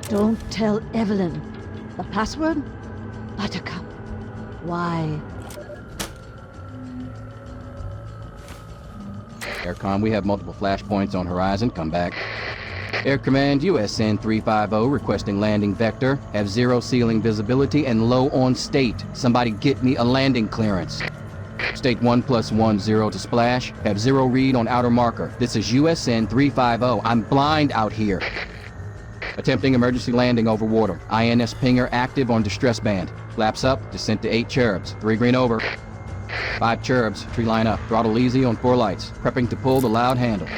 Don't tell Evelyn. The password? Buttercup. Why? Aircom, we have multiple flashpoints on horizon. Come back. Air Command, USN 350, requesting landing vector. Have 0 ceiling visibility and low on state. Somebody get me a landing clearance. State 1+1, 0 to splash. Have 0 read on outer marker. This is USN 350. I'm blind out here. Attempting emergency landing over water. INS pinger active on distress band. Flaps up, descent to 8 cherubs. 3 green over. 5 cherubs, tree line up. Throttle easy on 4 lights. Prepping to pull the loud handle.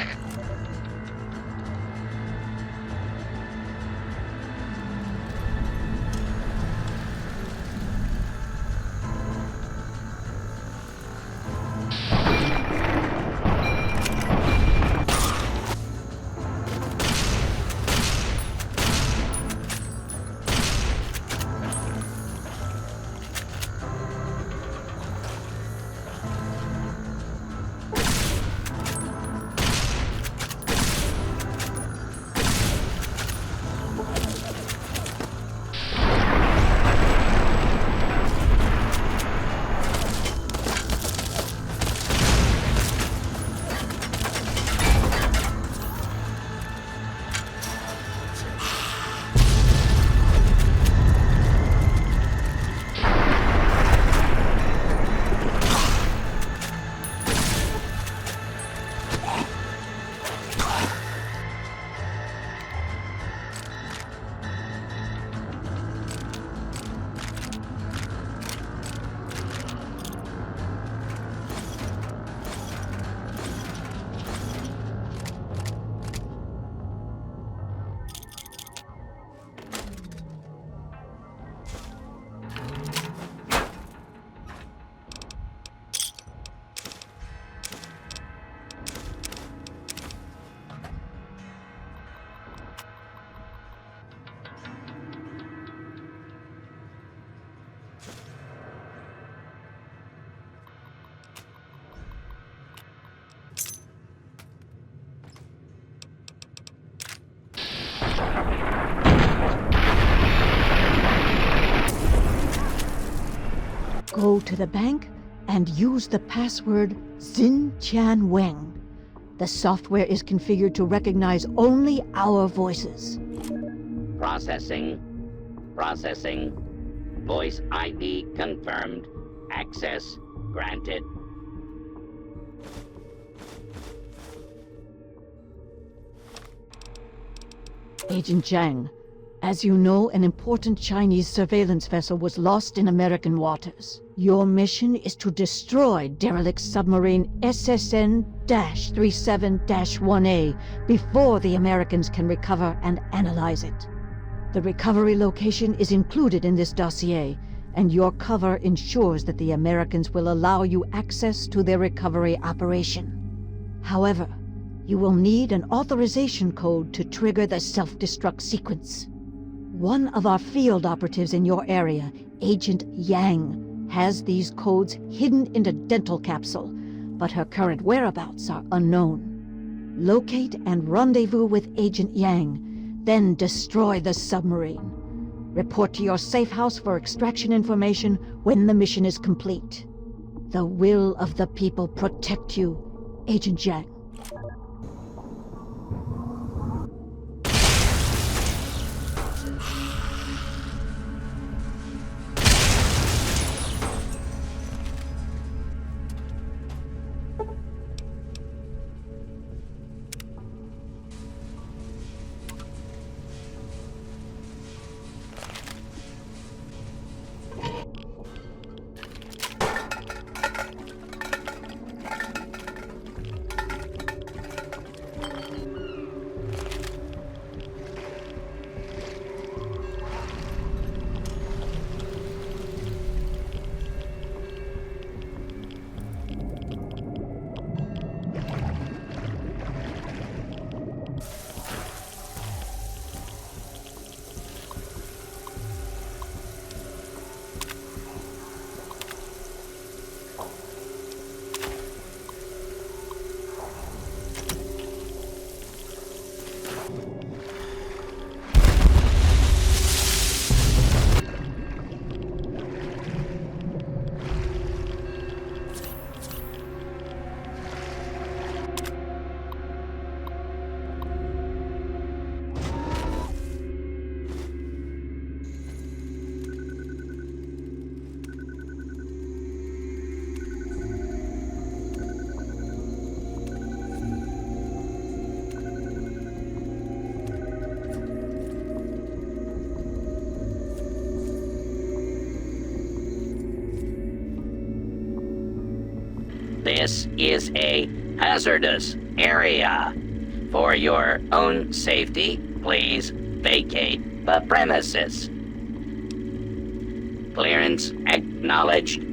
Go to the bank and use the password Xin Weng. The software is configured to recognize only our voices. Processing. Processing. Voice ID confirmed. Access granted. Agent Zhang, As you know, an important Chinese surveillance vessel was lost in American waters. Your mission is to destroy derelict submarine SSN-37-1A before the Americans can recover and analyze it. The recovery location is included in this dossier, and your cover ensures that the Americans will allow you access to their recovery operation. However, you will need an authorization code to trigger the self-destruct sequence. One of our field operatives in your area, Agent Yang, has these codes hidden in a dental capsule, but her current whereabouts are unknown. Locate and rendezvous with Agent Yang, then destroy the submarine. Report to your safe house for extraction information when the mission is complete. The will of the people protect you, Agent Yang. This is a hazardous area. For your own safety, please vacate the premises. Clearance acknowledged.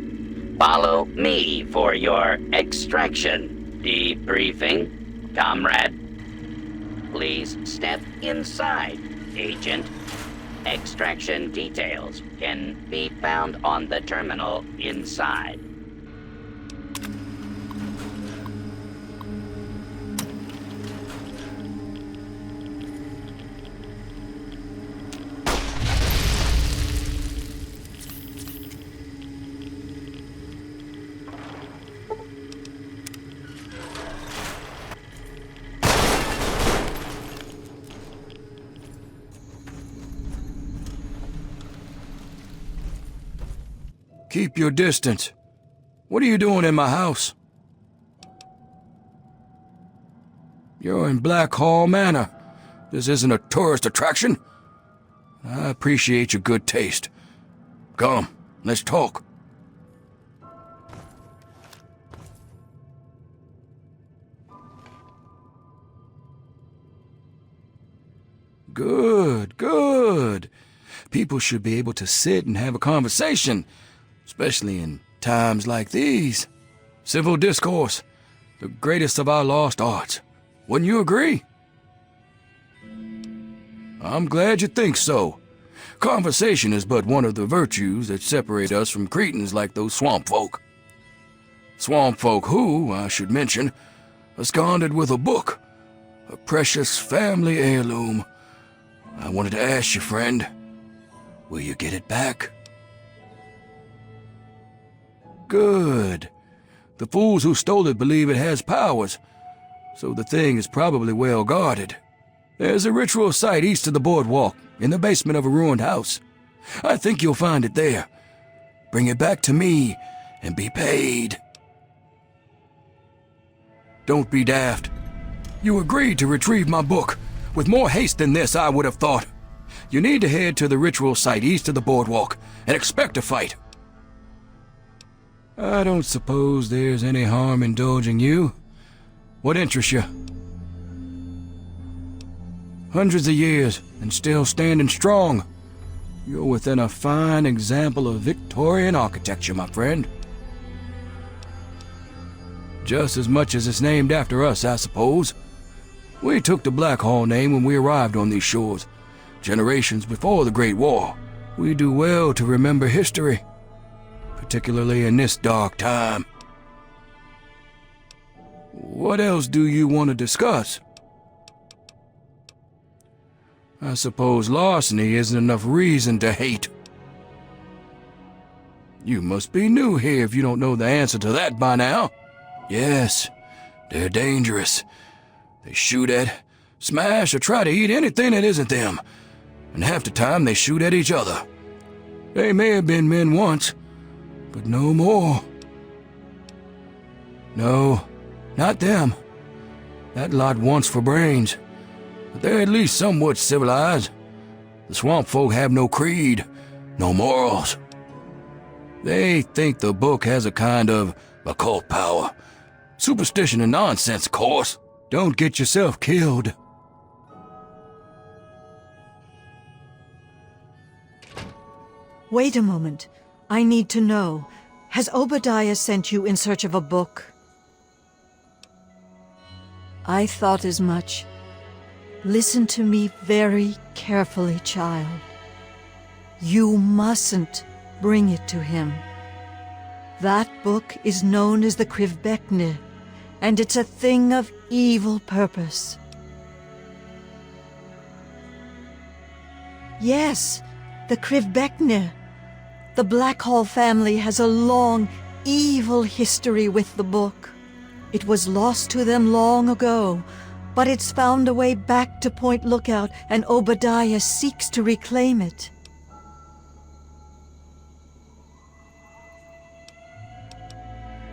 Follow me for your extraction. Debriefing, comrade. Please step inside, Agent. Extraction details can be found on the terminal inside. Keep your distance. What are you doing in my house? You're in Black Hall Manor. This isn't a tourist attraction. I appreciate your good taste. Come, let's talk. Good, good. People should be able to sit and have a conversation, especially in times like these. Civil discourse, the greatest of our lost arts. Wouldn't you agree? I'm glad you think so. Conversation is but one of the virtues that separate us from cretins like those swamp folk. Swamp folk who, I should mention, absconded with a book, a precious family heirloom. I wanted to ask you, friend, will you get it back? Good. The fools who stole it believe it has powers, so the thing is probably well guarded. There's a ritual site east of the boardwalk, in the basement of a ruined house. I think you'll find it there. Bring it back to me, and be paid. Don't be daft. You agreed to retrieve my book. With more haste than this, I would have thought. You need to head to the ritual site east of the boardwalk and expect a fight. I don't suppose there's any harm indulging you. What interests you? Hundreds of years and still standing strong. You're within a fine example of Victorian architecture, my friend. Just as much as it's named after us, I suppose. We took the Blackhall name when we arrived on these shores, generations before the Great War. We do well to remember history, particularly in this dark time. What else do you want to discuss? I suppose larceny isn't enough reason to hate. You must be new here if you don't know the answer to that by now. Yes, they're dangerous. They shoot at, smash, or try to eat anything that isn't them. And half the time they shoot at each other. They may have been men once, but no more. No, not them. That lot wants for brains. But they're at least somewhat civilized. The swamp folk have no creed, no morals. They think the book has a kind of occult power. Superstition and nonsense, of course. Don't get yourself killed. Wait a moment. I need to know. Has Obadiah sent you in search of a book? I thought as much. Listen to me very carefully, child. You mustn't bring it to him. That book is known as the Krivbekne, and it's a thing of evil purpose. Yes, the Krivbekne. The Blackhall family has a long, evil history with the book. It was lost to them long ago, but it's found a way back to Point Lookout, and Obadiah seeks to reclaim it.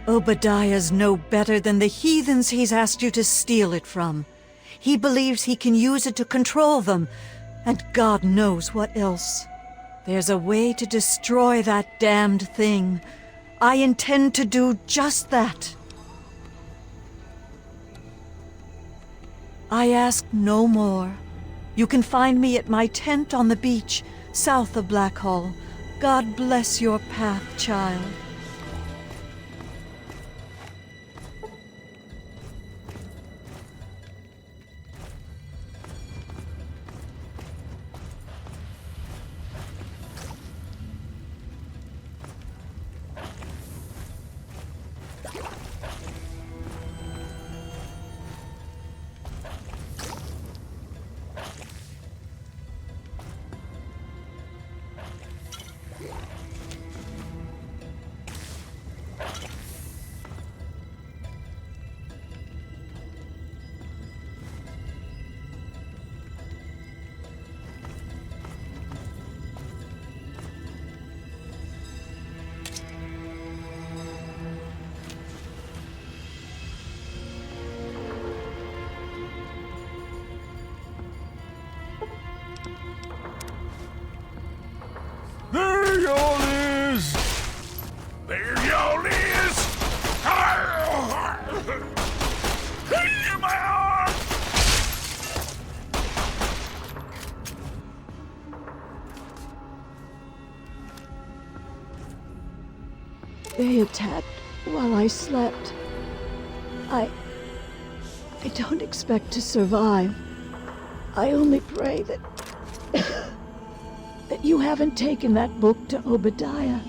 Obadiah's no better than the heathens he's asked you to steal it from. He believes he can use it to control them, and God knows what else. There's a way to destroy that damned thing. I intend to do just that. I ask no more. You can find me at my tent on the beach, south of Blackhall. God bless your path, child. There y'all is! There y'all is! My arm! They attacked while I slept. I don't expect to survive. I only pray that that you haven't taken that book to Obadiah.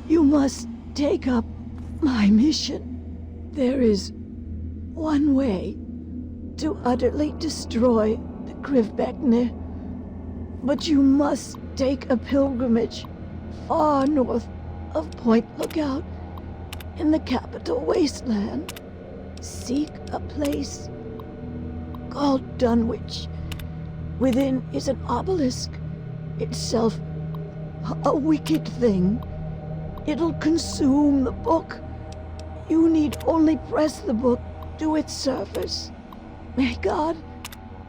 You must take up my mission. There is one way to utterly destroy the Krivbekne, but you must take a pilgrimage far north of Point Lookout in the capital wasteland. Seek a place called Dunwich. Within is an obelisk, itself a wicked thing. It'll consume the book. You need only press the book to its surface. May God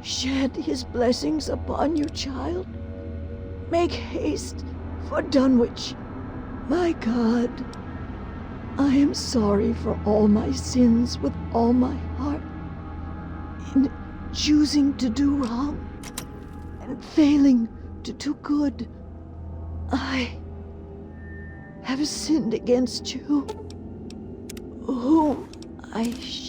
shed his blessings upon you, child. Make haste for Dunwich. My God, I am sorry for all my sins with all my heart. In choosing to do wrong and failing to do good, I have sinned against you, whom I should.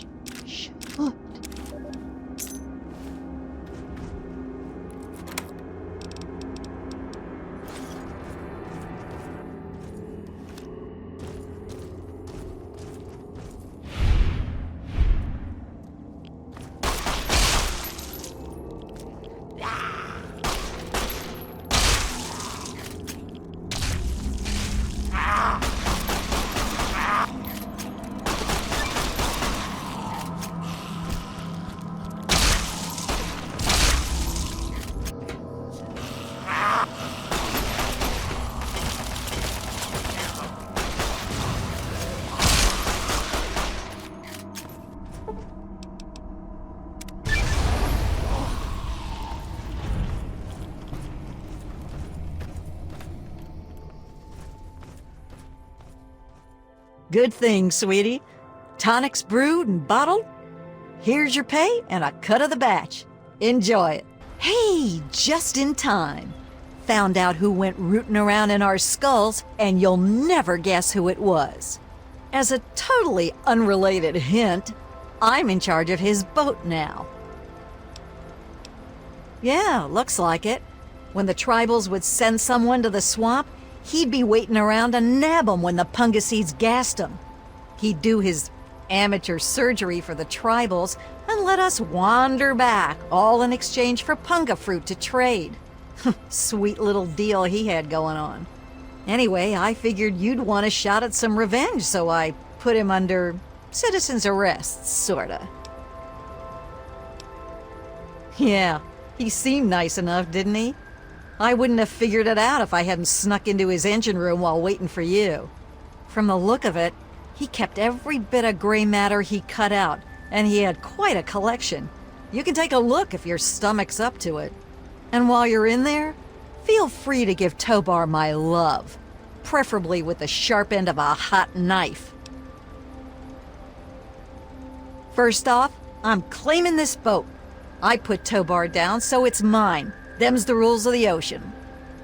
Good thing, sweetie. Tonics brewed and bottled. Here's your pay and a cut of the batch. Enjoy it. Hey, just in time. Found out who went rooting around in our skulls, and you'll never guess who it was. As a totally unrelated hint, I'm in charge of his boat now. Yeah, looks like it. When the tribals would send someone to the swamp, he'd be waiting around to nab 'em when the Pungaseeds gassed 'em. He'd do his amateur surgery for the tribals and let us wander back, all in exchange for punga fruit to trade. Sweet little deal he had going on. Anyway, I figured you'd want a shot at some revenge, so I put him under citizen's arrest, sorta. Yeah, he seemed nice enough, didn't he? I wouldn't have figured it out if I hadn't snuck into his engine room while waiting for you. From the look of it, he kept every bit of gray matter he cut out, and he had quite a collection. You can take a look if your stomach's up to it. And while you're in there, feel free to give Tobar my love, preferably with the sharp end of a hot knife. First off, I'm claiming this boat. I put Tobar down, so it's mine. Them's the rules of the ocean.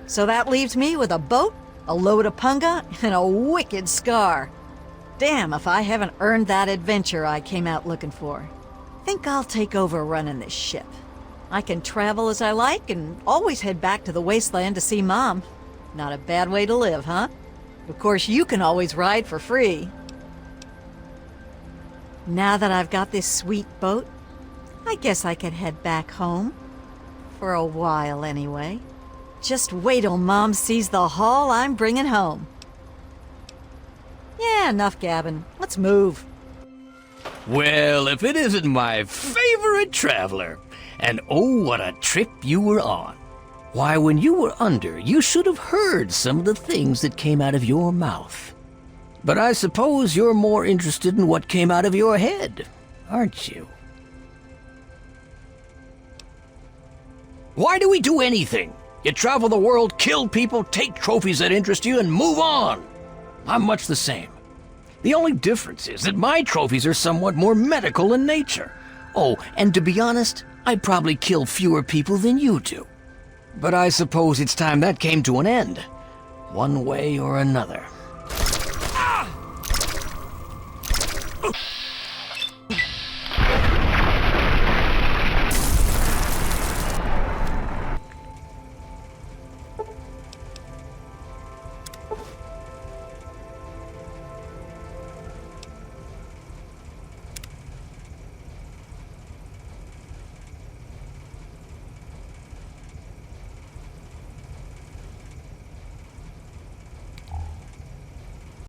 So that leaves me with a boat, a load of punga, and a wicked scar. Damn if I haven't earned that adventure I came out looking for. Think I'll take over running this ship. I can travel as I like and always head back to the wasteland to see Mom. Not a bad way to live, huh? Of course, you can always ride for free. Now that I've got this sweet boat, I guess I can head back home. For a while, anyway. Just wait till Mom sees the haul I'm bringing home. Yeah, enough gabbing. Let's move. Well, if it isn't my favorite traveler. And oh, what a trip you were on. Why, when you were under, you should have heard some of the things that came out of your mouth. But I suppose you're more interested in what came out of your head, aren't you? Why do we do anything? You travel the world, kill people, take trophies that interest you, and move on. I'm much the same. The only difference is that my trophies are somewhat more medical in nature. Oh, and to be honest, I probably kill fewer people than you do. But I suppose it's time that came to an end, one way or another.